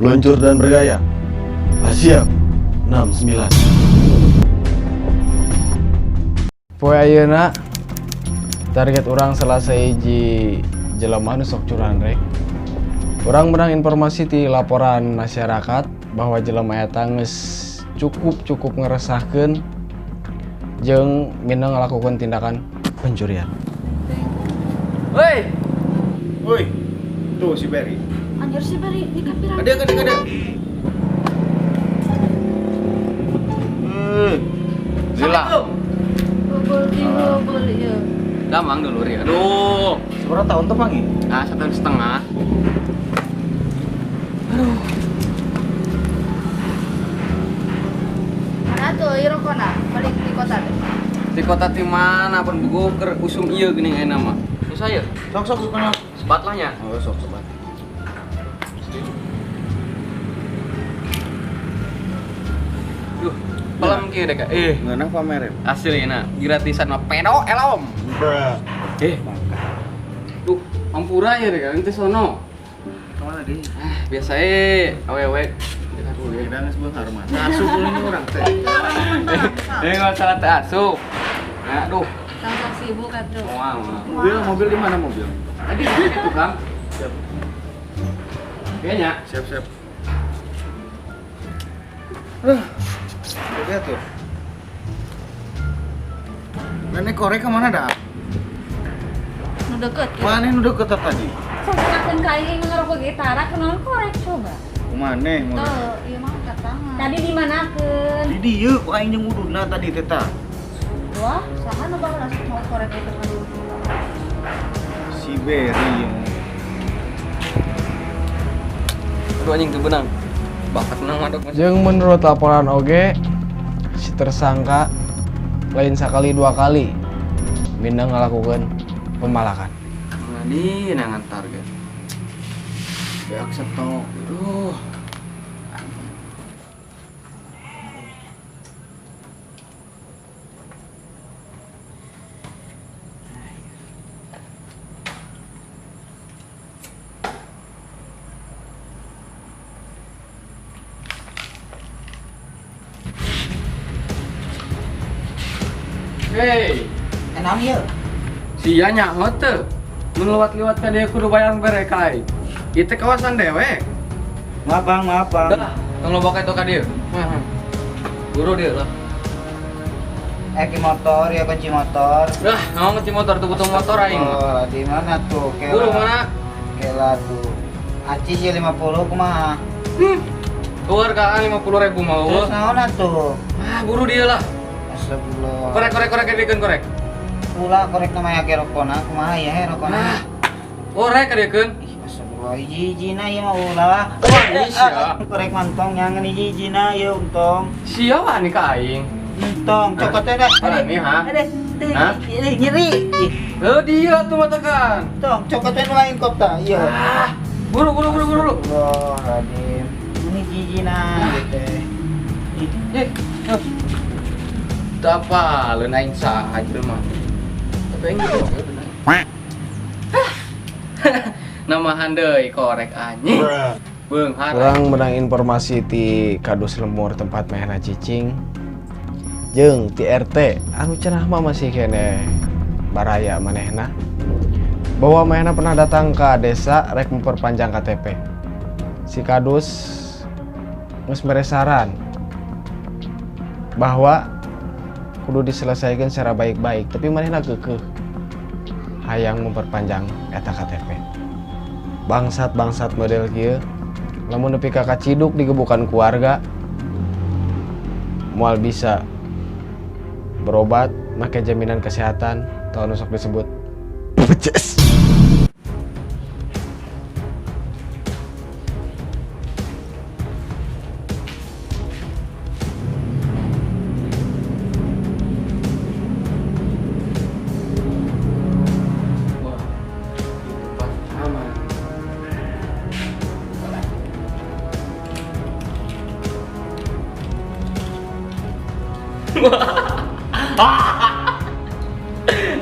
Meluncur dan bergaya. Siap. 69. Poe ayeuna target orang selesai hiji jelema nu sok curan rek. Urang menang informasi ti laporan masyarakat bahwa jelema eta geus cukup ngeresahkeun jeung mina ngalakukeun tindakan pencurian. Woi. Woi, tuh si Berry. Anjir si Bari di kapiran. Ada. Gila. Bobol ya. Damang dulu ri. Aduh. Seberapa tahun tuh pangi? Ah, 1,5 tahun. Mana tuh irokona balik di kota tuh. Di kota ti mana pun buku keur usum ieu geuning ayeuna mah. Susah ya. Sok kenal. Sebat lah nya. Oh, sok sobat. Duh, pelem kieu deh Kak. Ngeunah pamerin. Aslinya gratisan mah pedo elom. Bruh. Duh, ampura ya deh Kak, ente sono. Kemana deh? Biasa awewe. Kita nggak sebuah harman. Asup ini orang teh. Enggak salah teh asup. Aduh, Langsung sibuk kan tuh. Mobil di mana mobil? tadi itu Kang. Siap. Kayaknya. Siap. Lihat tuh. Nenek korek kemana dah? Nu deket. Mana nu deket tadi? Sosokan kain ngerokok gitara kenalan korek coba. Kemana? Tuh, iya mah angkat tangan. Tadi di manakeun? Di dieu ku aing jeung ududna tadi teh tah. Wah, saha nu baheula mau korek itu kan dulu. Si Berry yang Aduh anjing tuh benang. Bakat nang madok masih. Jeung menurut laporan oge si tersangka lain sekali dua kali mina ngalakukeun pemalakan. Ngadi nangan target. Ya aksep to. Aduh. Hei, enam ieu. sia nyaho teu. Mun lewat-lewat ka dieu kudu bayang berekai. Ieu teh kawasan dewe. Maaf bang. Dah, tong loba ka itu ka dieu. Guru dieu lah. Eki motor ya kunci motor. Dah, naon ngeci motor tuh butuh motor aing. Oh, di mana tuh? Guru mana? Kela tuh. Aci sih 50 kumaha? Keluar ka 50.000 mau. Terus naon tuh? Guru dieu lah. Astagfirullah. Korek dikeun korek. Ulah korek namanya rokona kumaha ya he rokona? Korek ka dikeun. Ih, astagfirullah hiji-hijina ieu mah ulah. Wah, iya. Korek mantong nyangeun hiji-hijina ieu untong. Sia wani ka aing. Untong cokotnya dah. Ini ha? Hah? Nyeri. Dia tuh mah tekan. Tong cokotnya lain kota. Iya. Buru. Astagfirullahaladzim. Ini hijina gitu. Apa leun aing saha mah. Tapi aing gitu bener. Namahan deui korek anjing. Beung Urang menang informasi ti Kadus Lemur tempat mehna cicing jeung ti RT anu cenah mah masih kene baraya manehna bahwa manehna pernah datang ke desa rek memperpanjang KTP. Si Kadus geus mere saran bahwa kudu diselesaikan secara baik-baik, tapi manehna keukeuh hayang memperpanjang eta KTP. Bangsat model kieu lamun nepi ka kaciduk digebukan keluarga moal bisa berobat make jaminan kesehatan tahun sok disebut BPJS.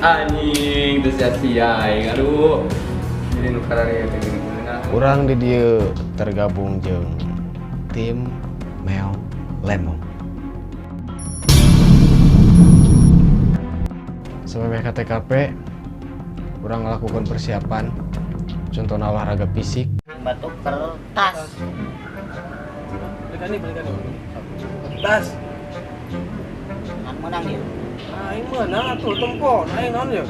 Anjing, itu sia-sia aing. Aduh. Jadi nu karare teh gini. Urang di dieu tergabung jeung tim Meo Lemon. Sampai ke TKP, kurang melakukan persiapan, contohnya olahraga fisik. Batu kertas. Balikan nih. Tas. Menang dia. Ah, ini mana tuh tempo? Ayo non ya.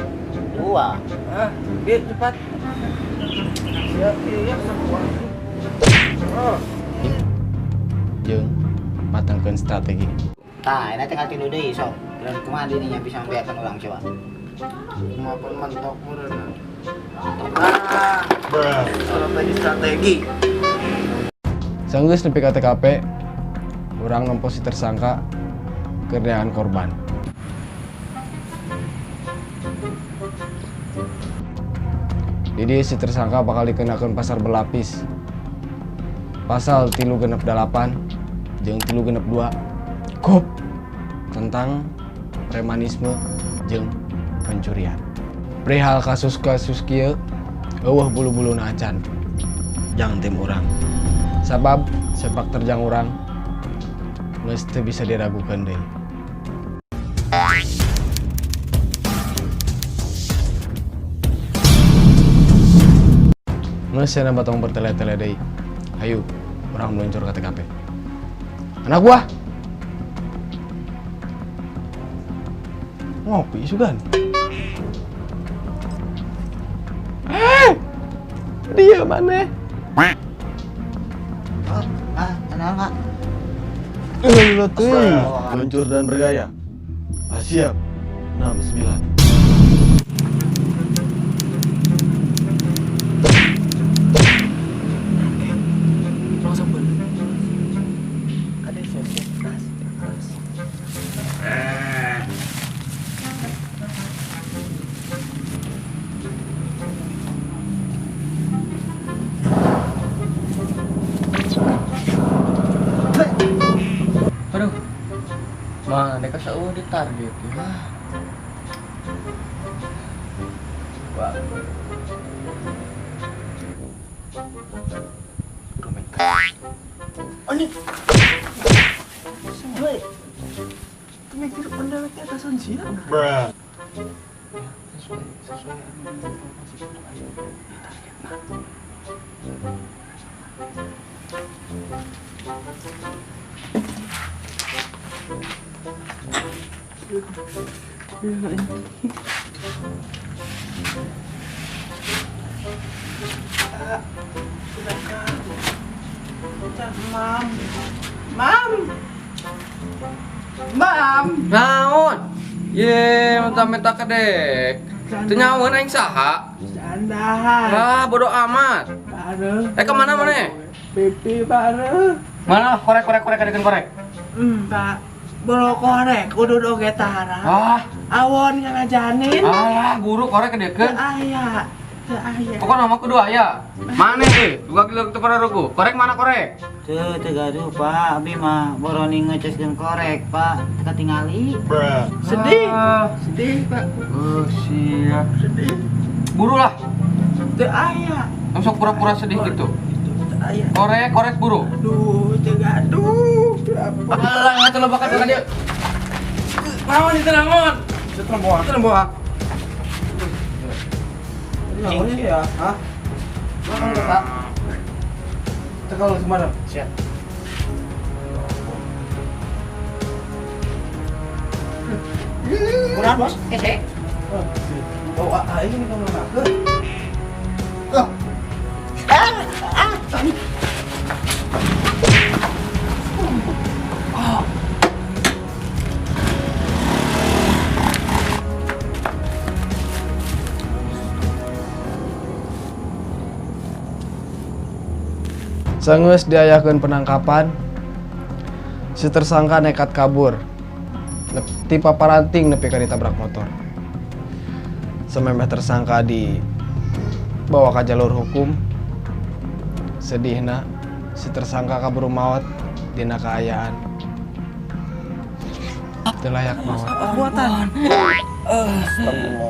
2. Ah, biar cepat. Siap, iya, semua. Oh. Jeung matangkeun strategi. Tah, ini tinggal tilu deui sok. Dan kumaha dinya bisa membiarkan orang coba. Maupun mentok murana. Strategi. Sanggeus nepi ka TKP, urang nempo si tersangka kerjaan korban. Jadi si tersangka bakal dikenakan pasar berlapis. Pasal 368 jeung 362 KUHP tentang premanisme jeung pencurian. Perihal kasus-kasus kieu eueuh bulu-buluna acan. Jang tim urang. Sabab sepak terjang urang geus teu bisa diragukeun deui. Geus cenah batong bertele-tele deui. Hayu, urang meluncur ke TKP. Anak buah. Ngopi sugan. Dia mana? Kenal nggak? Lu tuh. Meluncur dan bergaya. Siap. 69. Aduh. Mana ka sa di target ya. Wah. Ani. Sampai. Mikir pendeweknya atasan siapa? Bruh. Sesuai informasi target. Mam. Naon? Ye, mentah-mentah kedek. Teu nyaweun aing saha? Sandahan. Ah, bodo amat. Bareng. Kemana mana? Pipi bareng. Mana? Korek adegan korek. Pak. Bolo korek udud oge tara. Ah, Awon ngalajanin. alah guru korek Teu adegan. aya. Teu aya. Pokoknya nama kudu aya. Mana Duga kilo teu para rugu. Korek mana korek? Teu gaduh Pak, abi mah boroni ngeceskeun korek Pak, teu tingali. Bruh. Sedih. Ah, Sedih, Pak. oh siap. Sedih. Buru lah. Teu aya. Langsung pura-pura sedih gitu. Teu aya. Korek buru. Aduh, teu gaduh. Apa? Alah, ngaco lo bakal dia. Naon itu naon? Itu boa. Naon ya? Hah? Naon kata? Cekal kemana? Siap. Kurang bos, esek. Oh, ini kamu nak? Sanggeus diayakeun penangkapan, si tersangka nekat kabur. Ti paparanting nepi ka ditabrak motor. Samemeh tersangka dibawa ke jalur hukum. Sedihna si tersangka kabur maut dina kaayaan teu layak maut. Buatan.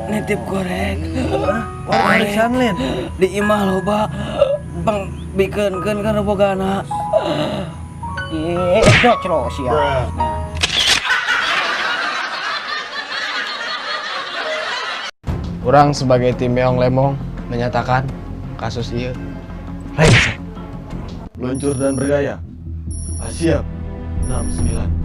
Nitip korek. Warisan lin. Di imah loba bang bikenkeun kana bogana. Itu ceros ya. Orang sebagai tim Meong Lemong menyatakan kasus ieu brengsek. Meluncur dan bergaya. Siap. 69.